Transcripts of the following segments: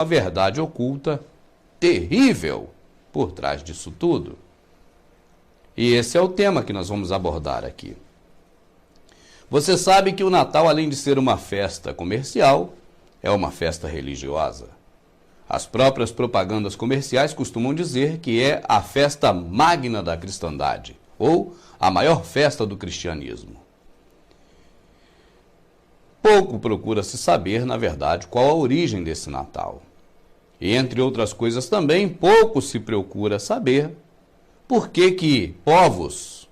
uma verdade oculta terrível por trás disso tudo. E esse é o tema que nós vamos abordar aqui. Você sabe que o Natal, além de ser uma festa comercial, é uma festa religiosa. As próprias propagandas comerciais costumam dizer que é a festa magna da cristandade, ou a maior festa do cristianismo. Pouco procura-se saber, na verdade, qual a origem desse Natal. E, entre outras coisas também, pouco se procura saber por que povos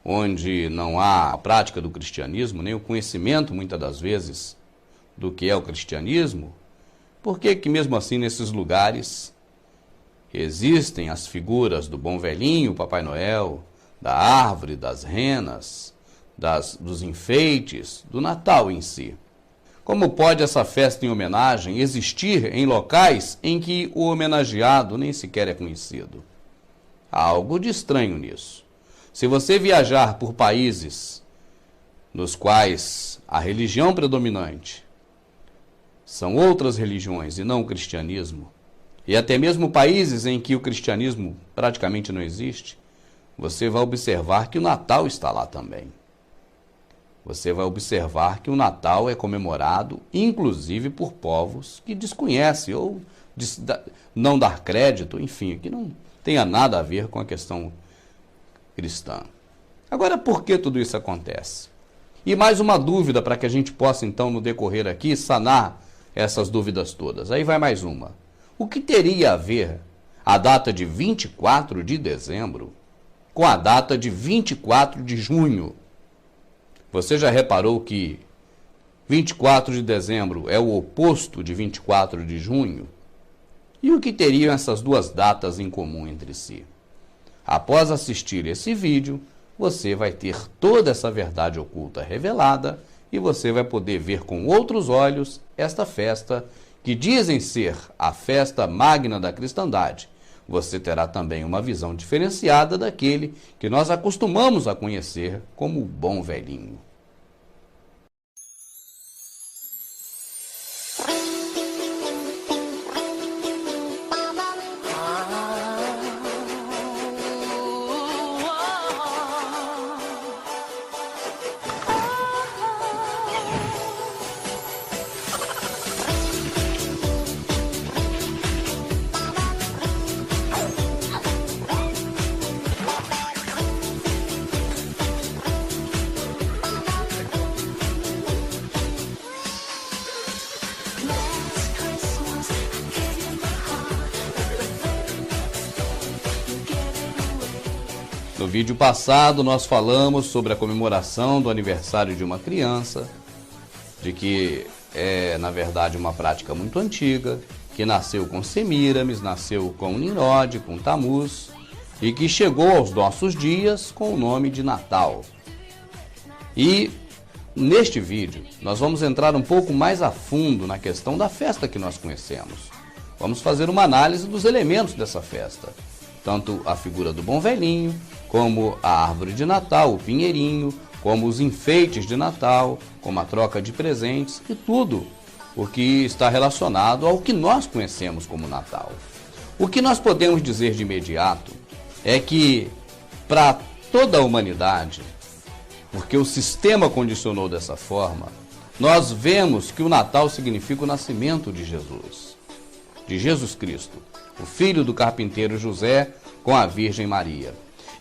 onde não há a prática do cristianismo, nem o conhecimento, muitas das vezes, do que é o cristianismo, por que mesmo assim nesses lugares existem as figuras do bom velhinho, Papai Noel, da árvore, das renas, dos enfeites, do Natal em si? Como pode essa festa em homenagem existir em locais em que o homenageado nem sequer é conhecido? Há algo de estranho nisso. Se você viajar por países nos quais a religião predominante são outras religiões e não o cristianismo, e até mesmo países em que o cristianismo praticamente não existe, você vai observar que o Natal está lá também. Você vai observar que o Natal é comemorado, inclusive por povos que desconhecem ou não dar crédito, enfim, que não tenha nada a ver com a questão cristã. Agora, por que tudo isso acontece? E mais uma dúvida para que a gente possa, então, no decorrer aqui, sanar essas dúvidas todas. Aí vai mais uma. O que teria a ver a data de 24 de dezembro com a data de 24 de junho? Você já reparou que 24 de dezembro é o oposto de 24 de junho? E o que teriam essas duas datas em comum entre si? Após assistir esse vídeo, você vai ter toda essa verdade oculta revelada e você vai poder ver com outros olhos esta festa que dizem ser a festa magna da cristandade. Você terá também uma visão diferenciada daquele que nós acostumamos a conhecer como o bom velhinho. No vídeo passado, nós falamos sobre a comemoração do aniversário de uma criança, de que é, na verdade, uma prática muito antiga, que nasceu com Semíramis, nasceu com Nimrod, com Tamuz, e que chegou aos nossos dias com o nome de Natal. E neste vídeo, nós vamos entrar um pouco mais a fundo na questão da festa que nós conhecemos. Vamos fazer uma análise dos elementos dessa festa, tanto a figura do bom velhinho, como a árvore de Natal, o pinheirinho, como os enfeites de Natal, como a troca de presentes e tudo o que está relacionado ao que nós conhecemos como Natal. O que nós podemos dizer de imediato é que para toda a humanidade, porque o sistema condicionou dessa forma, nós vemos que o Natal significa o nascimento de Jesus Cristo, o filho do carpinteiro José com a Virgem Maria.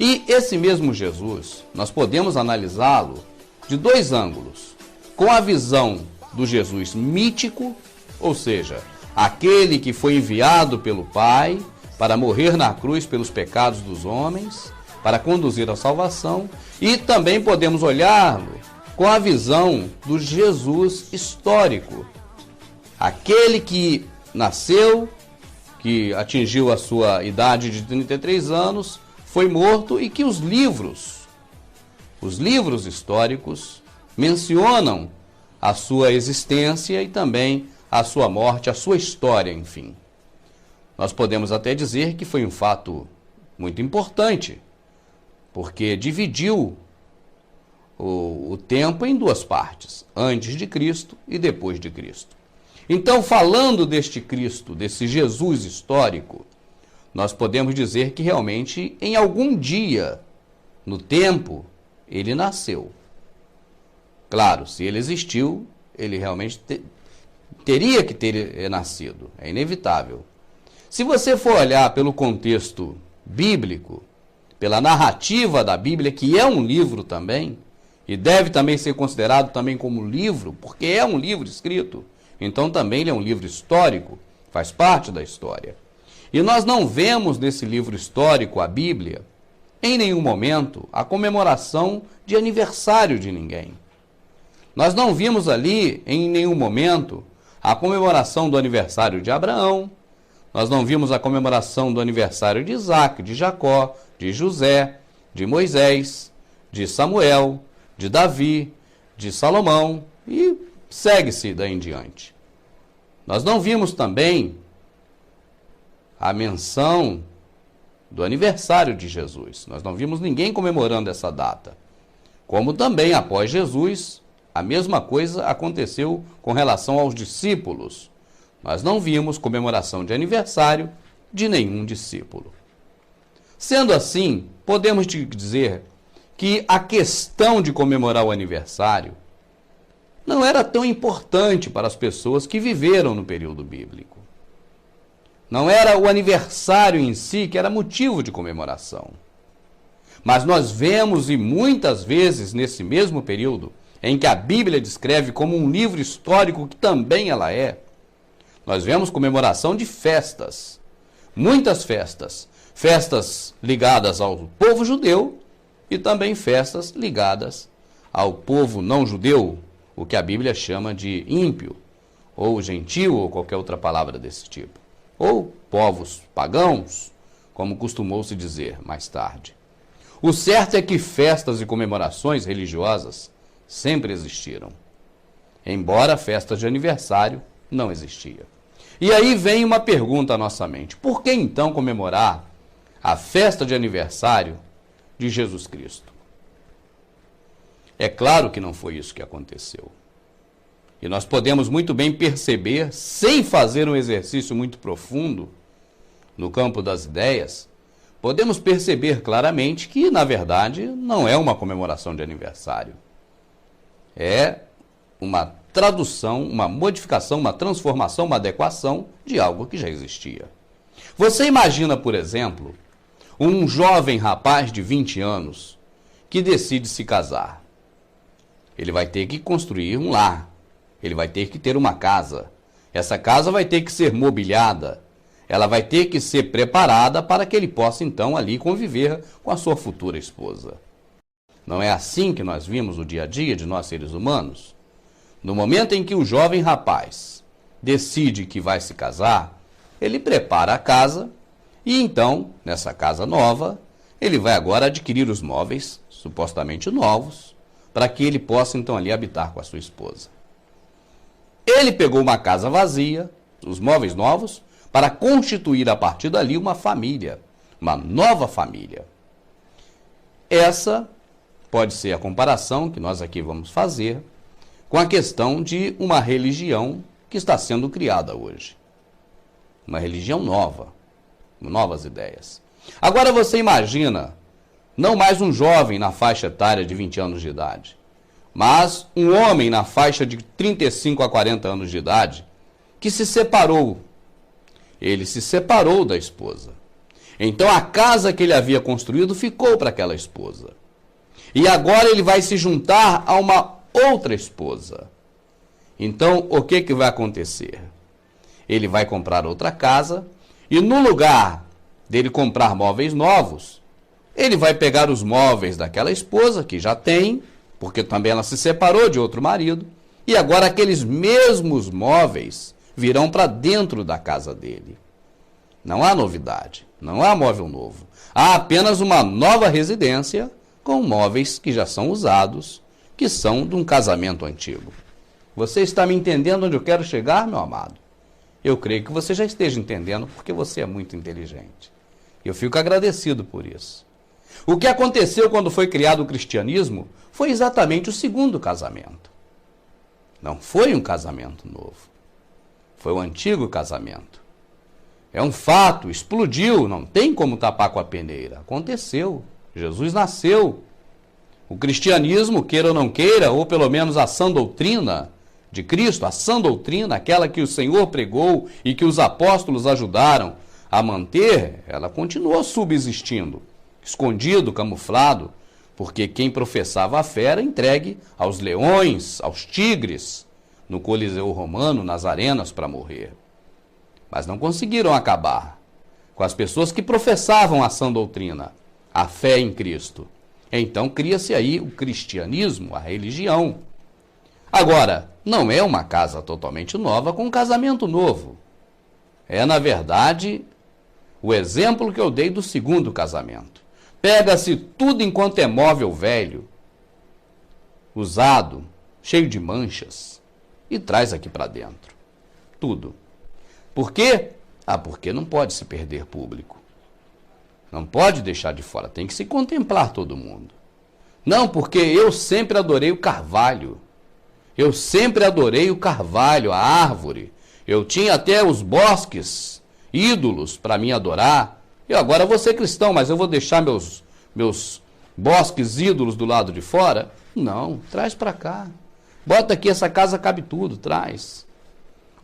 E esse mesmo Jesus, nós podemos analisá-lo de dois ângulos. Com a visão do Jesus mítico, ou seja, aquele que foi enviado pelo Pai para morrer na cruz pelos pecados dos homens, para conduzir à salvação, e também podemos olhá-lo com a visão do Jesus histórico, aquele que nasceu, que atingiu a sua idade de 33 anos, foi morto e que os livros históricos mencionam a sua existência e também a sua morte, a sua história, enfim. Nós podemos até dizer que foi um fato muito importante, porque dividiu o tempo em duas partes, antes de Cristo e depois de Cristo. Então, falando deste Cristo, desse Jesus histórico, nós podemos dizer que realmente em algum dia, no tempo, ele nasceu. Claro, se ele existiu, ele realmente teria que ter nascido, é inevitável. Se você for olhar pelo contexto bíblico, pela narrativa da Bíblia, que é um livro também, e deve também ser considerado também como livro, porque é um livro escrito, então também ele é um livro histórico, faz parte da história. E nós não vemos nesse livro histórico, a Bíblia, em nenhum momento, a comemoração de aniversário de ninguém. Nós não vimos ali, em nenhum momento, a comemoração do aniversário de Abraão, nós não vimos a comemoração do aniversário de Isaac, de Jacó, de José, de Moisés, de Samuel, de Davi, de Salomão, e segue-se daí em diante. Nós não vimos também a menção do aniversário de Jesus. Nós não vimos ninguém comemorando essa data. Como também, após Jesus, a mesma coisa aconteceu com relação aos discípulos. Nós não vimos comemoração de aniversário de nenhum discípulo. Sendo assim, podemos dizer que a questão de comemorar o aniversário não era tão importante para as pessoas que viveram no período bíblico. Não era o aniversário em si que era motivo de comemoração. Mas nós vemos, e muitas vezes nesse mesmo período, em que a Bíblia descreve como um livro histórico, que também ela é, nós vemos comemoração de festas, muitas festas, festas ligadas ao povo judeu e também festas ligadas ao povo não judeu, o que a Bíblia chama de ímpio, ou gentil, ou qualquer outra palavra desse tipo, ou povos pagãos, como costumou-se dizer mais tarde. O certo é que festas e comemorações religiosas sempre existiram, embora festas de aniversário não existia. E aí vem uma pergunta à nossa mente: por que então comemorar a festa de aniversário de Jesus Cristo? É claro que não foi isso que aconteceu. E nós podemos muito bem perceber, sem fazer um exercício muito profundo no campo das ideias, podemos perceber claramente que, na verdade, não é uma comemoração de aniversário. É uma tradução, uma modificação, uma transformação, uma adequação de algo que já existia. Você imagina, por exemplo, um jovem rapaz de 20 anos que decide se casar. Ele vai ter que construir um lar, ele vai ter que ter uma casa. Essa casa vai ter que ser mobiliada, ela vai ter que ser preparada para que ele possa então ali conviver com a sua futura esposa. Não é assim que nós vimos o dia a dia de nós seres humanos? No momento em que o jovem rapaz decide que vai se casar, ele prepara a casa e então, nessa casa nova, ele vai agora adquirir os móveis, supostamente novos, para que ele possa então ali habitar com a sua esposa. Ele pegou uma casa vazia, os móveis novos, para constituir a partir dali uma família, uma nova família. Essa pode ser a comparação que nós aqui vamos fazer com a questão de uma religião que está sendo criada hoje. Uma religião nova, novas ideias. Agora você imagina, não mais um jovem na faixa etária de 20 anos de idade, mas um homem na faixa de 35 a 40 anos de idade, que se separou. Ele se separou da esposa. Então a casa que ele havia construído ficou para aquela esposa. E agora ele vai se juntar a uma outra esposa. Então, o que vai acontecer? Ele vai comprar outra casa e no lugar dele comprar móveis novos, ele vai pegar os móveis daquela esposa que já tem, porque também ela se separou de outro marido, e agora aqueles mesmos móveis virão para dentro da casa dele. Não há novidade, não há móvel novo. Há apenas uma nova residência com móveis que já são usados, que são de um casamento antigo. Você está me entendendo onde eu quero chegar, meu amado? Eu creio que você já esteja entendendo, porque você é muito inteligente. Eu fico agradecido por isso. O que aconteceu quando foi criado o cristianismo foi exatamente o segundo casamento. Não foi um casamento novo. Foi o antigo casamento. É um fato, explodiu, não tem como tapar com a peneira. Aconteceu, Jesus nasceu. O cristianismo, queira ou não queira, ou pelo menos a sã doutrina de Cristo, a sã doutrina, aquela que o Senhor pregou e que os apóstolos ajudaram a manter, ela continuou subsistindo, escondido, camuflado, porque quem professava a fé era entregue aos leões, aos tigres, no Coliseu Romano, nas arenas para morrer. Mas não conseguiram acabar com as pessoas que professavam a sã doutrina, a fé em Cristo. Então cria-se aí o cristianismo, a religião. Agora, não é uma casa totalmente nova com um casamento novo. É, na verdade, o exemplo que eu dei do segundo casamento. Pega-se tudo enquanto é móvel velho, usado, cheio de manchas, e traz aqui para dentro. Tudo. Por quê? Porque não pode se perder público. Não pode deixar de fora, tem que se contemplar todo mundo. Não, porque eu sempre adorei o carvalho. Eu sempre adorei o carvalho, a árvore. Eu tinha até os bosques, ídolos para mim adorar. Eu agora vou ser cristão, mas eu vou deixar meus bosques, ídolos do lado de fora? Não, traz para cá. Bota aqui, essa casa cabe tudo, traz.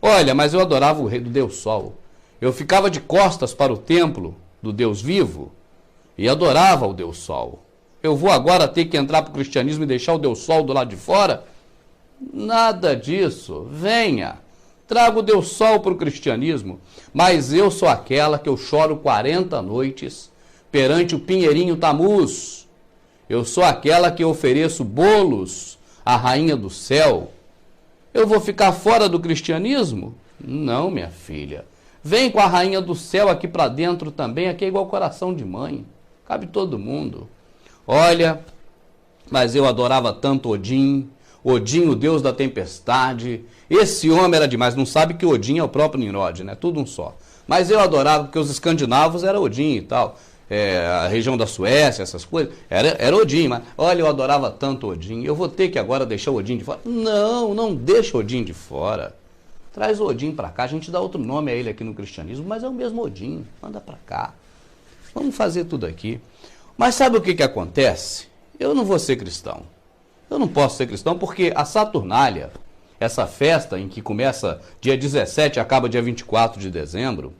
Olha, mas eu adorava o rei do Deus Sol. Eu ficava de costas para o templo do Deus vivo e adorava o Deus Sol. Eu vou agora ter que entrar para o cristianismo e deixar o Deus Sol do lado de fora? Nada disso. Venha, traga o Deus Sol para o cristianismo, mas eu sou aquela que eu choro 40 noites perante o Pinheirinho Tamuz. Eu sou aquela que ofereço bolos à rainha do céu. Eu vou ficar fora do cristianismo? Não, minha filha. Vem com a rainha do céu aqui para dentro também, aqui é igual coração de mãe. Cabe todo mundo. Olha, mas eu adorava tanto Odin, Odin, o deus da tempestade. Esse homem era demais. Não sabe que Odin é o próprio Nimrod, né? Tudo um só. Mas eu adorava, porque os escandinavos era Odin e tal. A região da Suécia, essas coisas, era Odin, mas olha, eu adorava tanto Odin, eu vou ter que agora deixar o Odin de fora? Não, não deixa o Odin de fora. Traz o Odin para cá, a gente dá outro nome a ele aqui no cristianismo, mas é o mesmo Odin, manda para cá. Vamos fazer tudo aqui. Mas sabe o que acontece? Eu não vou ser cristão. Eu não posso ser cristão porque a Saturnália, essa festa em que começa dia 17 e acaba dia 24 de dezembro,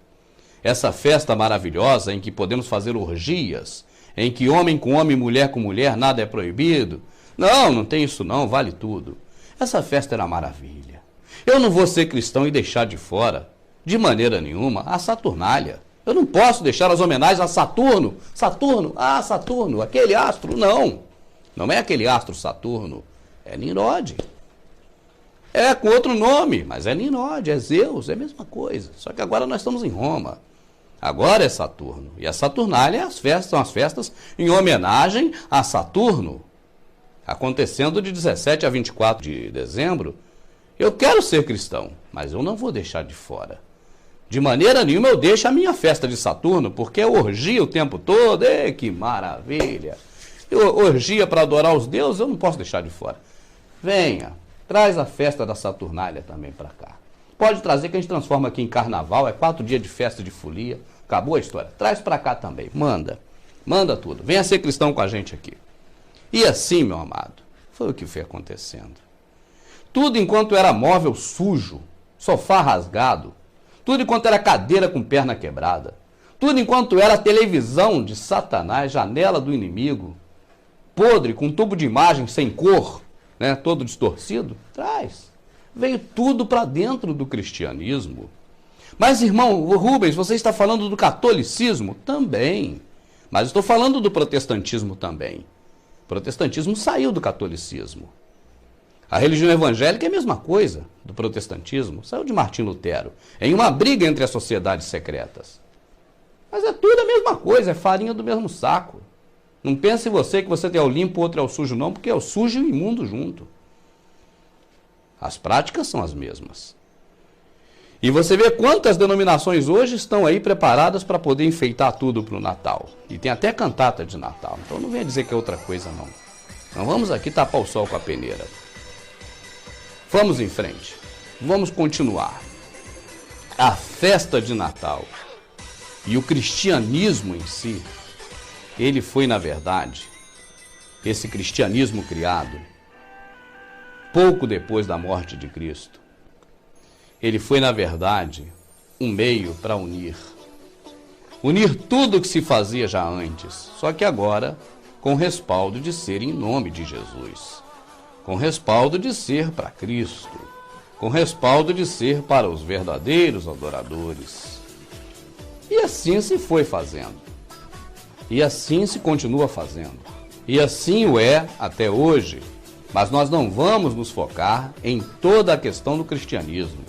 essa festa maravilhosa em que podemos fazer orgias, em que homem com homem, mulher com mulher, nada é proibido. Não, não tem isso não, vale tudo. Essa festa era maravilha. Eu não vou ser cristão e deixar de fora, de maneira nenhuma, a Saturnália. Eu não posso deixar as homenagens a Saturno. Saturno, aquele astro. Não, não é aquele astro Saturno, é Nimrod. É com outro nome, mas é Nimrod, é Zeus, é a mesma coisa. Só que agora nós estamos em Roma. Agora é Saturno. E a Saturnália são as festas em homenagem a Saturno. Acontecendo de 17 a 24 de dezembro. Eu quero ser cristão, mas eu não vou deixar de fora. De maneira nenhuma eu deixo a minha festa de Saturno, porque é orgia o tempo todo. Ei, que maravilha! Orgia para adorar os deuses, eu não posso deixar de fora. Venha, traz a festa da Saturnália também para cá. Pode trazer que a gente transforma aqui em carnaval, é 4 dias de festa de folia, acabou a história. Traz para cá também, manda tudo. Venha ser cristão com a gente aqui. E assim, meu amado, foi o que foi acontecendo. Tudo enquanto era móvel sujo, sofá rasgado, tudo enquanto era cadeira com perna quebrada, tudo enquanto era televisão de Satanás, janela do inimigo, podre, com tubo de imagem sem cor, né, todo distorcido, traz. Veio tudo para dentro do cristianismo. Mas, irmão Rubens, você está falando do catolicismo? Também. Mas estou falando do protestantismo também. O protestantismo saiu do catolicismo. A religião evangélica é a mesma coisa do protestantismo. Saiu de Martim Lutero. Em uma briga entre as sociedades secretas. Mas é tudo a mesma coisa, é farinha do mesmo saco. Não pense você que você tem o limpo, o outro é o sujo, não, porque é o sujo e o imundo junto. As práticas são as mesmas. E você vê quantas denominações hoje estão aí preparadas para poder enfeitar tudo para o Natal. E tem até cantata de Natal. Então não venha dizer que é outra coisa, não. Não vamos aqui tapar o sol com a peneira. Vamos em frente. Vamos continuar. a festa de Natal e o cristianismo em si, ele foi, na verdade, esse cristianismo criado pouco depois da morte de Cristo. Ele foi, na verdade, um meio para unir tudo o que se fazia já antes, só que agora com respaldo de ser em nome de Jesus, com respaldo de ser para Cristo, com respaldo de ser para os verdadeiros adoradores. E assim se foi fazendo. E assim se continua fazendo. E assim o é até hoje. Mas nós não vamos nos focar em toda a questão do cristianismo.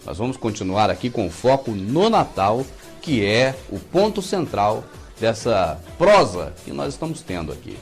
Nós vamos continuar aqui com foco no Natal, que é o ponto central dessa prosa que nós estamos tendo aqui.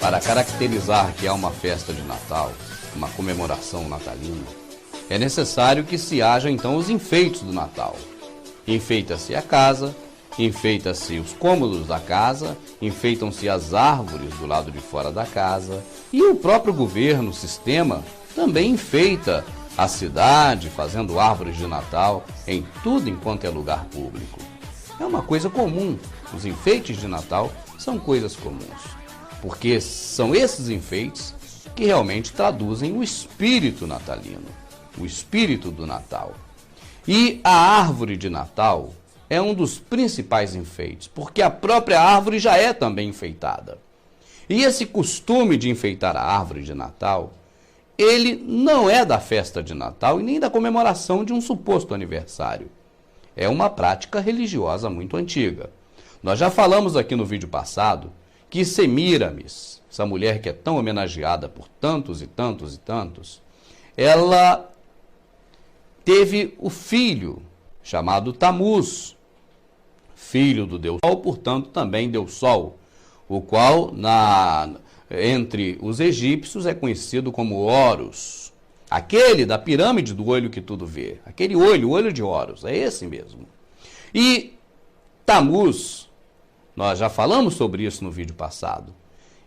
Para caracterizar que há uma festa de Natal, uma comemoração natalina, é necessário que se haja então os enfeites do Natal. Enfeita-se a casa, enfeita-se os cômodos da casa, enfeitam-se as árvores do lado de fora da casa e o próprio governo, o sistema, também enfeita a cidade, fazendo árvores de Natal em tudo enquanto é lugar público. É uma coisa comum, os enfeites de Natal são coisas comuns. Porque são esses enfeites que realmente traduzem o espírito natalino, o espírito do Natal. E a árvore de Natal é um dos principais enfeites, porque a própria árvore já é também enfeitada. E esse costume de enfeitar a árvore de Natal, ele não é da festa de Natal e nem da comemoração de um suposto aniversário. É uma prática religiosa muito antiga. Nós já falamos aqui no vídeo passado que Semíramis, essa mulher que é tão homenageada por tantos e tantos e tantos, ela teve o filho chamado Tamuz, filho do Deus Sol, portanto também Deus Sol, o qual entre os egípcios é conhecido como Horus, aquele da pirâmide do olho que tudo vê, aquele olho, o olho de Horus, é esse mesmo. E Tamuz, nós já falamos sobre isso no vídeo passado.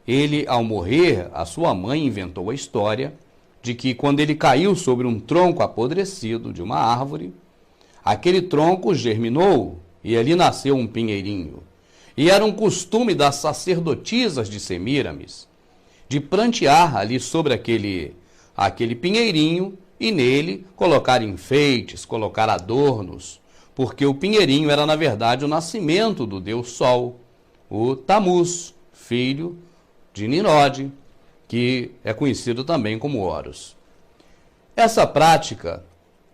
Ele, ao morrer, a sua mãe inventou a história de que quando ele caiu sobre um tronco apodrecido de uma árvore, aquele tronco germinou e ali nasceu um pinheirinho. E era um costume das sacerdotisas de Semíramis de prantear ali sobre aquele pinheirinho e nele colocar enfeites, colocar adornos, porque o pinheirinho era, na verdade, o nascimento do Deus Sol, o Tamuz, filho de Nimrod, que é conhecido também como Horus. Essa prática,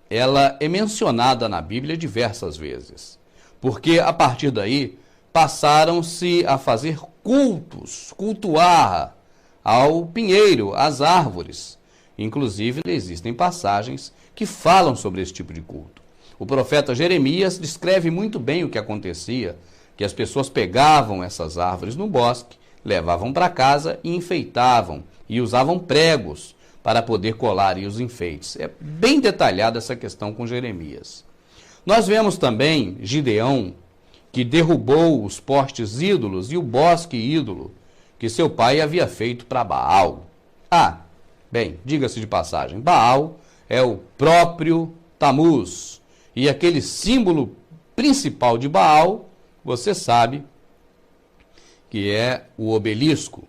ela é mencionada na Bíblia diversas vezes, porque a partir daí passaram-se a fazer cultos, cultuar ao pinheiro, às árvores. Inclusive, existem passagens que falam sobre esse tipo de culto. O profeta Jeremias descreve muito bem o que acontecia, que as pessoas pegavam essas árvores no bosque, levavam para casa e enfeitavam, e usavam pregos para poder colar os enfeites. É bem detalhada essa questão com Jeremias. Nós vemos também Gideão, que derrubou os postes ídolos e o bosque ídolo que seu pai havia feito para Baal. Bem, diga-se de passagem, Baal é o próprio Tamuz. E aquele símbolo principal de Baal, você sabe que é o obelisco.